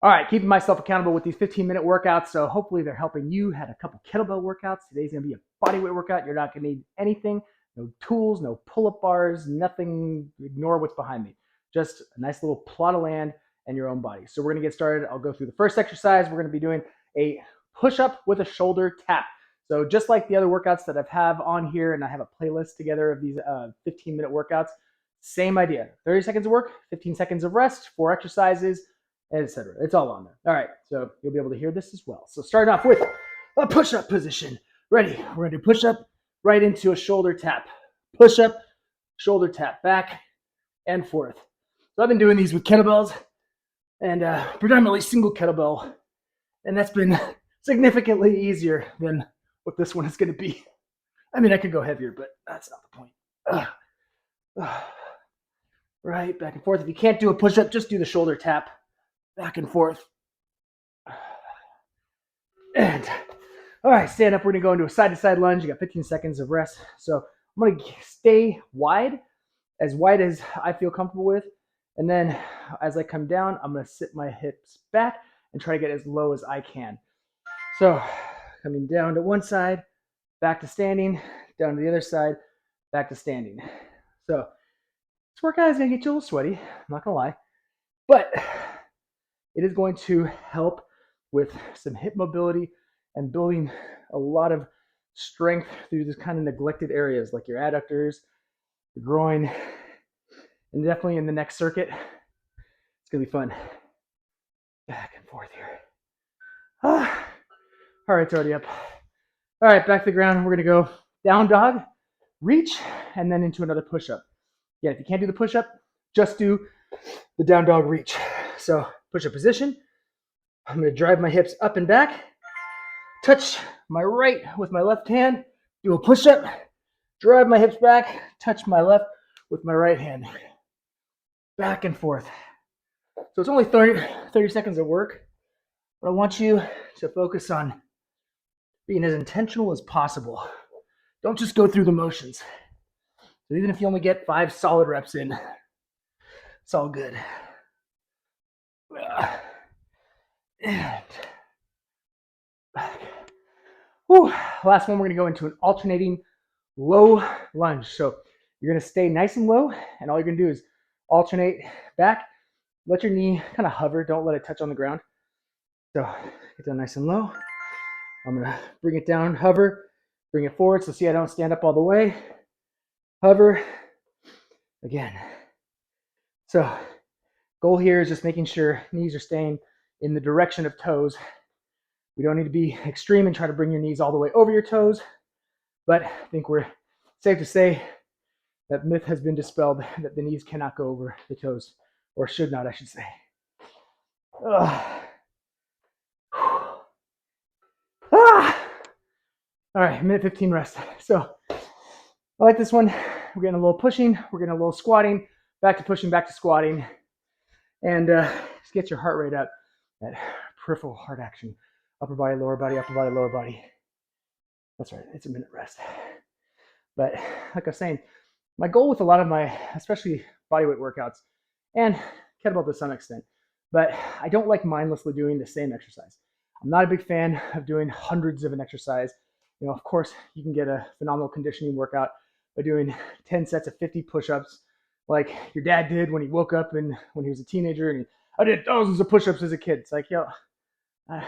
All right, keeping myself accountable with these 15-minute workouts. So hopefully they're helping you. Had a couple kettlebell workouts. Today's going to be a bodyweight workout. You're not going to need anything. No tools, no pull-up bars, nothing. Ignore what's behind me. Just a nice little plot of land and your own body. So we're going to get started. I'll go through the first exercise. We're going to be doing a push-up with a shoulder tap. So just like the other workouts that I have on here, and I have a playlist together of these 15-minute workouts, same idea. 30 seconds of work, 15 seconds of rest, 4 exercises, etc. It's all on there. All right, so you'll be able to hear this as well. So starting off with a push-up position. Ready? We're going to push-up right into a shoulder tap. Push-up, shoulder tap, back and forth. So I've been doing these with kettlebells and predominantly single kettlebell, and that's been significantly easier than what this one is going to be. I mean, I could go heavier, but that's not the point. Right, back and forth. If you can't do a push-up, just do the shoulder tap. Back and forth. And all right, stand up. We're going to go into a side-to-side lunge. You got 15 seconds of rest. So I'm going to stay wide as I feel comfortable with. And then as I come down, I'm going to sit my hips back and try to get as low as I can. So coming down to one side, back to standing, down to the other side, back to standing. So this workout is going to get you a little sweaty. I'm not going to lie. But it is going to help with some hip mobility and building a lot of strength through this kind of neglected areas like your adductors, your groin, and definitely in the next circuit. It's going to be fun. Back and forth here. All right, it's already up. All right, back to the ground. We're going to go down dog, reach, and then into another push-up. Yeah, if you can't do the push-up, just do the down dog reach. So push-up position. I'm going to drive my hips up and back, touch my right with my left hand, do a push-up, drive my hips back, touch my left with my right hand. Back and forth. So it's only 30 seconds of work, but I want you to focus on being as intentional as possible. Don't just go through the motions. So even if you only get 5 solid reps in, it's all good. And back. Whew. Last one, we're going to go into an alternating low lunge. So you're going to stay nice and low, and all you're going to do is alternate back. Let your knee kind of hover. Don't let it touch on the ground. So get down nice and low. I'm going to bring it down, hover, bring it forward. So see, I don't stand up all the way. Hover. Again. So goal here is just making sure knees are staying in the direction of toes. We don't need to be extreme and try to bring your knees all the way over your toes, but I think we're safe to say that myth has been dispelled that the knees cannot go over the toes, or should not, I should say. All right, minute 15 rest. So I like this one. We're getting a little pushing, we're getting a little squatting, back to pushing, back to squatting, and just get your heart rate up. That peripheral heart action. Upper body, lower body, upper body, lower body. That's right, it's a minute rest. But like I was saying, my goal with a lot of my, especially bodyweight workouts, and kettlebell to some extent, but I don't like mindlessly doing the same exercise. I'm not a big fan of doing hundreds of an exercise. You know, of course, you can get a phenomenal conditioning workout by doing 10 sets of 50 push-ups like your dad did when he woke up and when he was a teenager, and I did thousands of push-ups as a kid. It's like, yo, I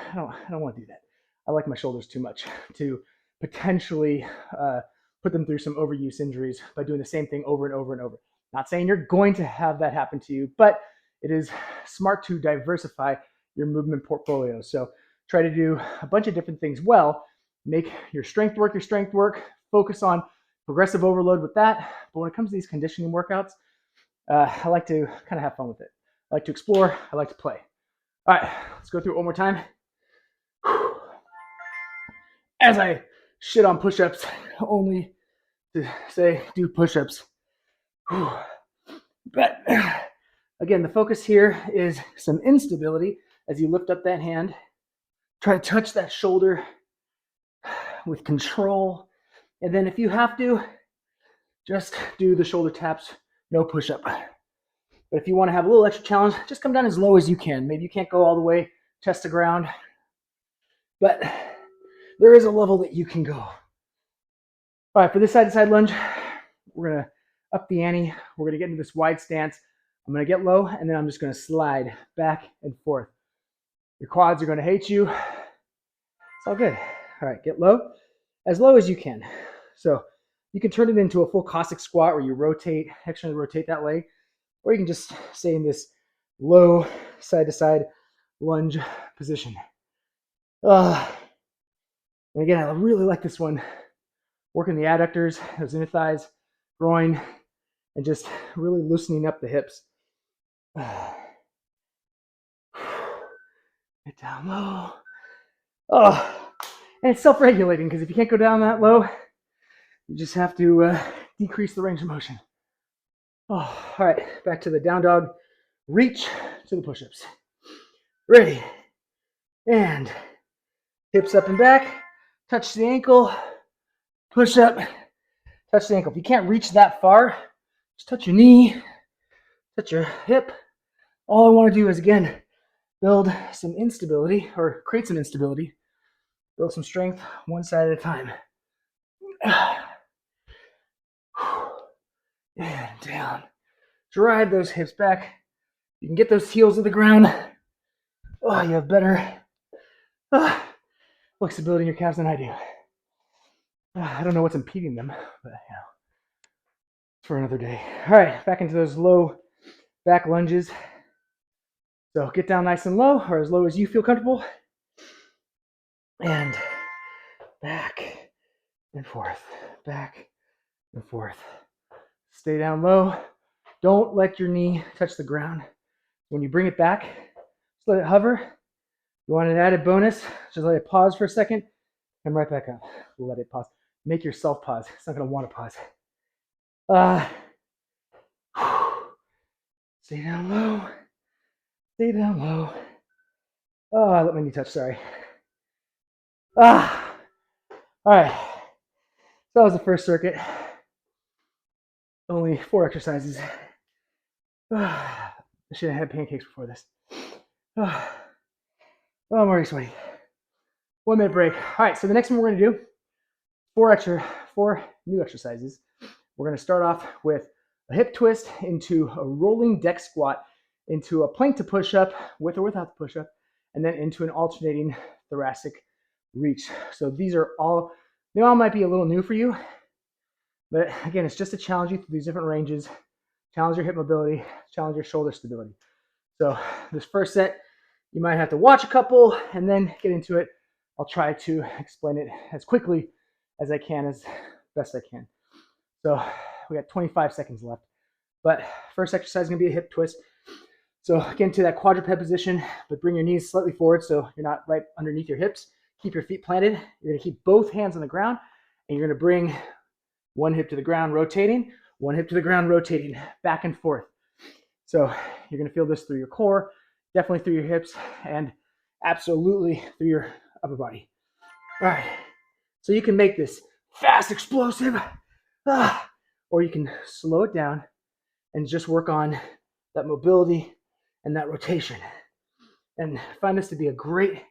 don't want to do that. I like my shoulders too much to potentially put them through some overuse injuries by doing the same thing over and over and over. Not saying you're going to have that happen to you, but it is smart to diversify your movement portfolio. So try to do a bunch of different things well. Make your strength work, focus on progressive overload with that. But when it comes to these conditioning workouts, I like to kind of have fun with it. I like to explore, I like to play. All right, let's go through it one more time. As I shit on push-ups, only to say do push-ups. But again, the focus here is some instability as you lift up that hand. Try to touch that shoulder with control. And then if you have to, just do the shoulder taps, no push-up. But if you want to have a little extra challenge, just come down as low as you can. Maybe you can't go all the way chest to ground, but there is a level that you can go. All right, for this side-to-side lunge, we're going to up the ante. We're going to get into this wide stance. I'm going to get low, and then I'm just going to slide back and forth. Your quads are going to hate you. It's all good. All right, get low as you can. So you can turn it into a full Cossack squat where you rotate, externally rotate that leg, or you can just stay in this low side-to-side lunge position. And again, I really like this one. Working the adductors, those inner thighs, groin, and just really loosening up the hips. Get down low. And it's self-regulating because if you can't go down that low, you just have to decrease the range of motion. All right, back to the down dog. Reach to the push-ups. Ready. And hips up and back. Touch the ankle. Push up. Touch the ankle. If you can't reach that far, just touch your knee. Touch your hip. All I want to do is, again, build some instability or create some instability. Build some strength one side at a time. And down. Drive those hips back. You can get those heels to the ground. You have better flexibility in your calves than I do. I don't know what's impeding them, but for another day. All right, back into those low back lunges. So get down nice and low, or as low as you feel comfortable. And back and forth, back and forth. Stay down low. Don't let your knee touch the ground. When you bring it back, just let it hover. You want an added bonus, just let it pause for a second, and right back up. Let it pause. Make yourself pause. It's not going to want to pause. Stay down low. Stay down low. I let my knee touch, sorry. All right. So that was the first circuit. Only 4 exercises. I should have had pancakes before this. I'm already sweaty. 1 minute break. All right, so the next one we're going to do, 4 new exercises. We're going to start off with a hip twist into a rolling deck squat, into a plank to push up with or without the push up, and then into an alternating thoracic reach. So these are all, they all might be a little new for you, but again, it's just to challenge you through these different ranges, challenge your hip mobility, challenge your shoulder stability. So this first set, you might have to watch a couple and then get into it. I'll try to explain it as quickly as I can, as best I can. So we got 25 seconds left. But first exercise is going to be a hip twist. So get into that quadruped position, but bring your knees slightly forward so you're not right underneath your hips. Keep your feet planted. You're going to keep both hands on the ground, and you're going to bring one hip to the ground, rotating, one hip to the ground, rotating, back and forth. So you're going to feel this through your core, definitely through your hips, and absolutely through your upper body. All right. So you can make this fast, explosive, or you can slow it down and just work on that mobility and that rotation. And find this to be a great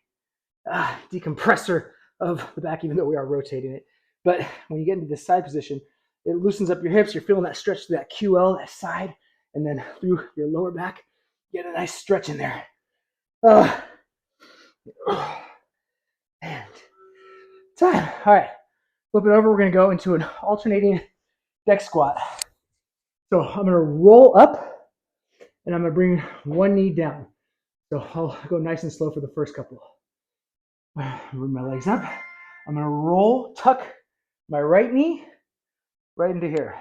decompressor of the back, even though we are rotating it. But when you get into this side position, it loosens up your hips. You're feeling that stretch through that QL, that side, and then through your lower back. Get a nice stretch in there. And time. All right. Flip it over. We're going to go into an alternating deck squat. So I'm going to roll up, and I'm going to bring one knee down. So I'll go nice and slow for the first couple. Bring my legs up. I'm going to roll, tuck my right knee right into here.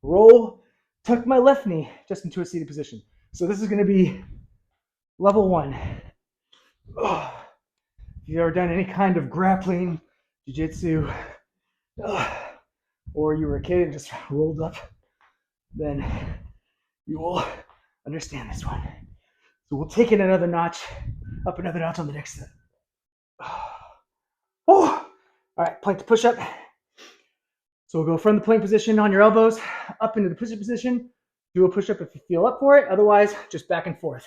Roll, tuck my left knee just into a seated position. So this is going to be level 1. If you've ever done any kind of grappling, jiu-jitsu, or you were a kid and just rolled up, then you will understand this one. So we'll take it another notch, up another notch on the next set. All right, plank to push up. So we'll go from the plank position on your elbows, up into the push-up position, Do a push-up if you feel up for it. Otherwise, just back and forth.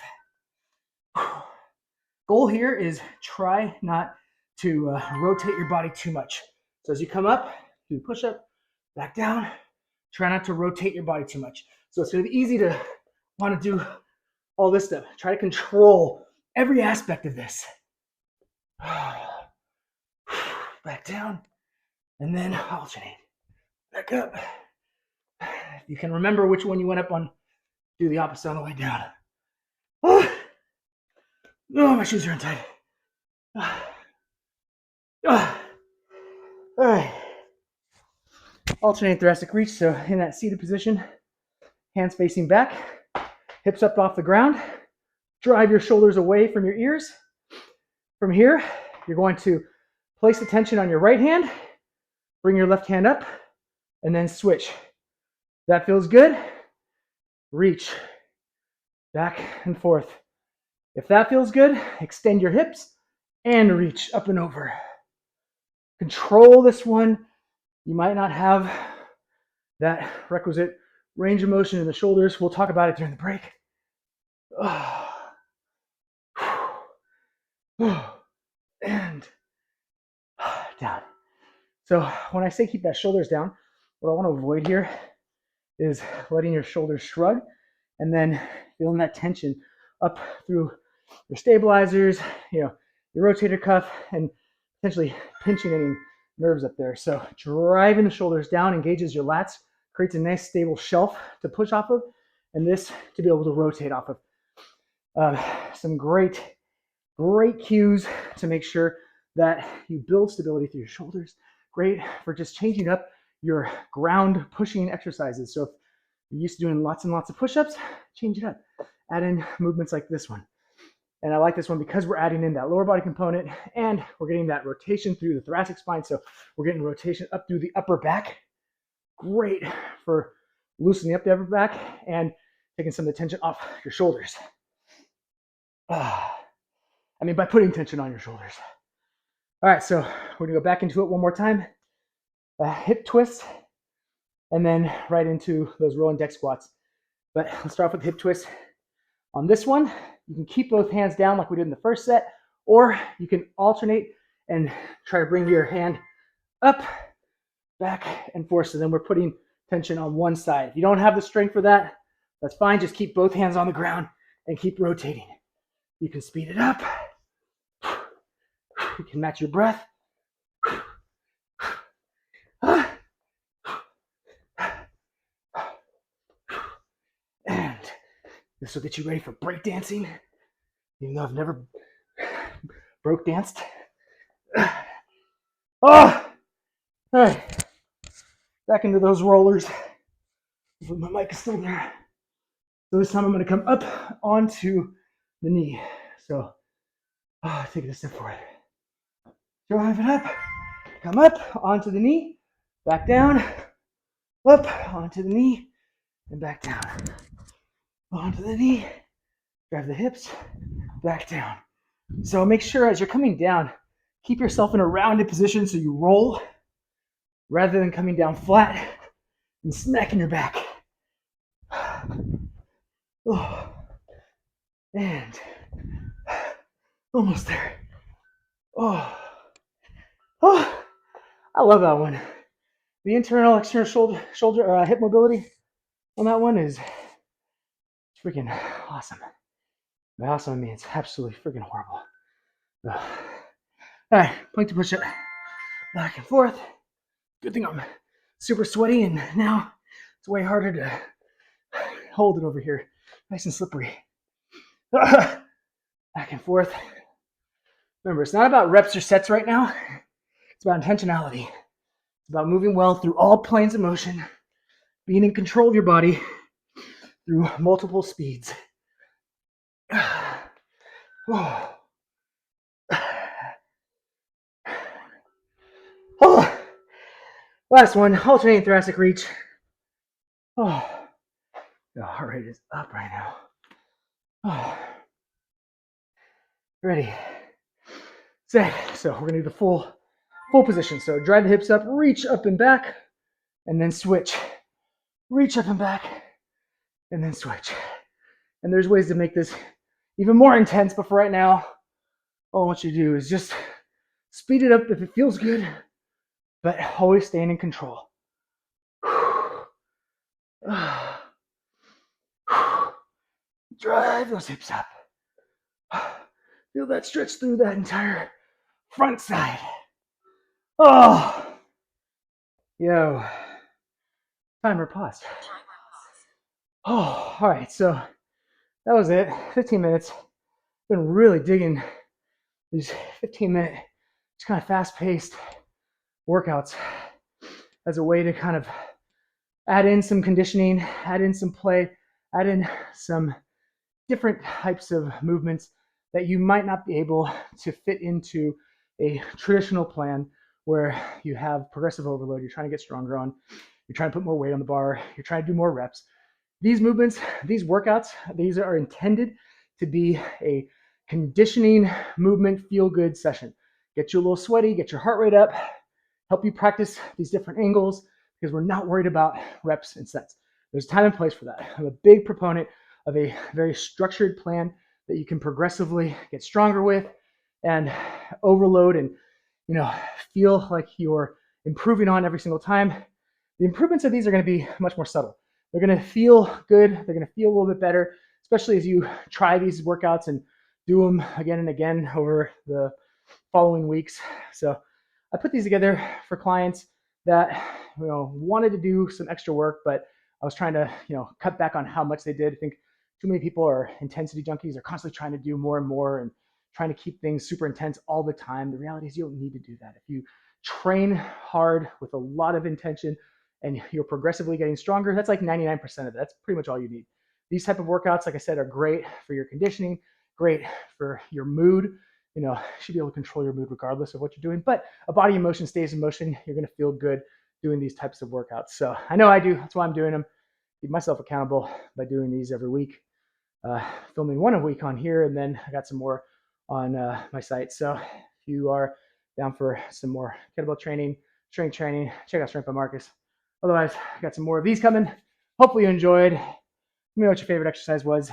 Goal here is try not to rotate your body too much. So as you come up, do the push-up, back down. Try not to rotate your body too much. So it's going to be easy to want to do all this stuff. Try to control every aspect of this. Back down, and then alternate. Back up. If you can remember which one you went up on, do the opposite on the way down. Oh, my shoes are untied. All right. Alternate thoracic reach. So in that seated position, hands facing back, hips up off the ground. Drive your shoulders away from your ears. From here, you're going to place the tension on your right hand, bring your left hand up, and then switch. That feels good. Reach back and forth. If that feels good, extend your hips and reach up and over. Control this one. You might not have that requisite range of motion in the shoulders. We'll talk about it during the break. And down. So when I say keep that shoulders down, what I want to avoid here is letting your shoulders shrug and then feeling that tension up through your stabilizers, your rotator cuff, and potentially pinching any nerves up there. So driving the shoulders down engages your lats, creates a nice stable shelf to push off of, and this to be able to rotate off of. Some great cues to make sure that you build stability through your shoulders. Great for just changing up your ground pushing exercises. So if you're used to doing lots and lots of push-ups, change it up. Add in movements like this one. And I like this one because we're adding in that lower body component and we're getting that rotation through the thoracic spine. So we're getting rotation up through the upper back. Great for loosening up the upper back and taking some of the tension off your shoulders. By putting tension on your shoulders. All right, so we're gonna go back into it one more time. Hip twist, and then right into those rolling deck squats. But let's start off with hip twist. On this one, you can keep both hands down like we did in the first set, or you can alternate and try to bring your hand up, back, and forth. So then we're putting tension on one side. If you don't have the strength for that, that's fine. Just keep both hands on the ground and keep rotating. You can speed it up. You can match your breath. And this will get you ready for break dancing, even though I've never broke danced. All right, back into those rollers. My mic is still there. So this time I'm going to come up onto the knee. So take it a step forward. Drive it up. Come up onto the knee. Back down. Up onto the knee. And back down. Onto the knee. Drive the hips. Back down. So make sure as you're coming down, keep yourself in a rounded position so you roll rather than coming down flat and smacking your back. Oh. And almost there. Oh, I love that one. The internal, external shoulder hip mobility on that one is freaking awesome. By awesome, I mean it's absolutely freaking horrible. All right, plank to push up, back and forth. Good thing I'm super sweaty, and now it's way harder to hold it over here, nice and slippery. Back and forth. Remember, it's not about reps or sets right now. It's about intentionality. It's about moving well through all planes of motion, being in control of your body through multiple speeds. Last one, alternating thoracic reach. The heart rate is up right now. Ready, set. So we're gonna do the full position. So drive the hips up, reach up and back, and then switch. Reach up and back, and then switch. And there's ways to make this even more intense, but for right now, all I want you to do is just speed it up if it feels good, but always staying in control. Drive those hips up. Feel that stretch through that entire front side. Oh, yo, timer paused. Oh, all right, so that was it. 15 minutes. Been really digging these 15-minute, just kind of fast-paced workouts as a way to kind of add in some conditioning, add in some play, add in some different types of movements that you might not be able to fit into a traditional plan where you have progressive overload, you're trying to get stronger on, you're trying to put more weight on the bar, you're trying to do more reps. These movements, these workouts, these are intended to be a conditioning movement feel-good session. Get you a little sweaty, get your heart rate up, help you practice these different angles because we're not worried about reps and sets. There's time and place for that. I'm a big proponent of a very structured plan that you can progressively get stronger with and overload and feel like you're improving on every single time. The improvements of these are going to be much more subtle. They're going to feel good. They're going to feel a little bit better, especially as you try these workouts and do them again and again over the following weeks. So I put these together for clients that wanted to do some extra work, but I was trying to cut back on how much they did. I think too many people are intensity junkies. They're constantly trying to do more and more and trying to keep things super intense all the time. The reality is you don't need to do that. If you train hard with a lot of intention and you're progressively getting stronger, that's like 99% of it. That's pretty much all you need. These type of workouts, like I said, are great for your conditioning, great for your mood. You should be able to control your mood regardless of what you're doing. But a body in motion stays in motion. You're going to feel good doing these types of workouts. So I know I do. That's why I'm doing them. Keep myself accountable by doing these every week. Filming one a week on here, and then I got some more on my site. So if you are down for some more kettlebell training, strength training, check out Strength by Marcus. Otherwise, I got some more of these coming. Hopefully you enjoyed. Let me know what your favorite exercise was.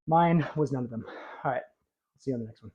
Mine was none of them. All right, see you on the next one.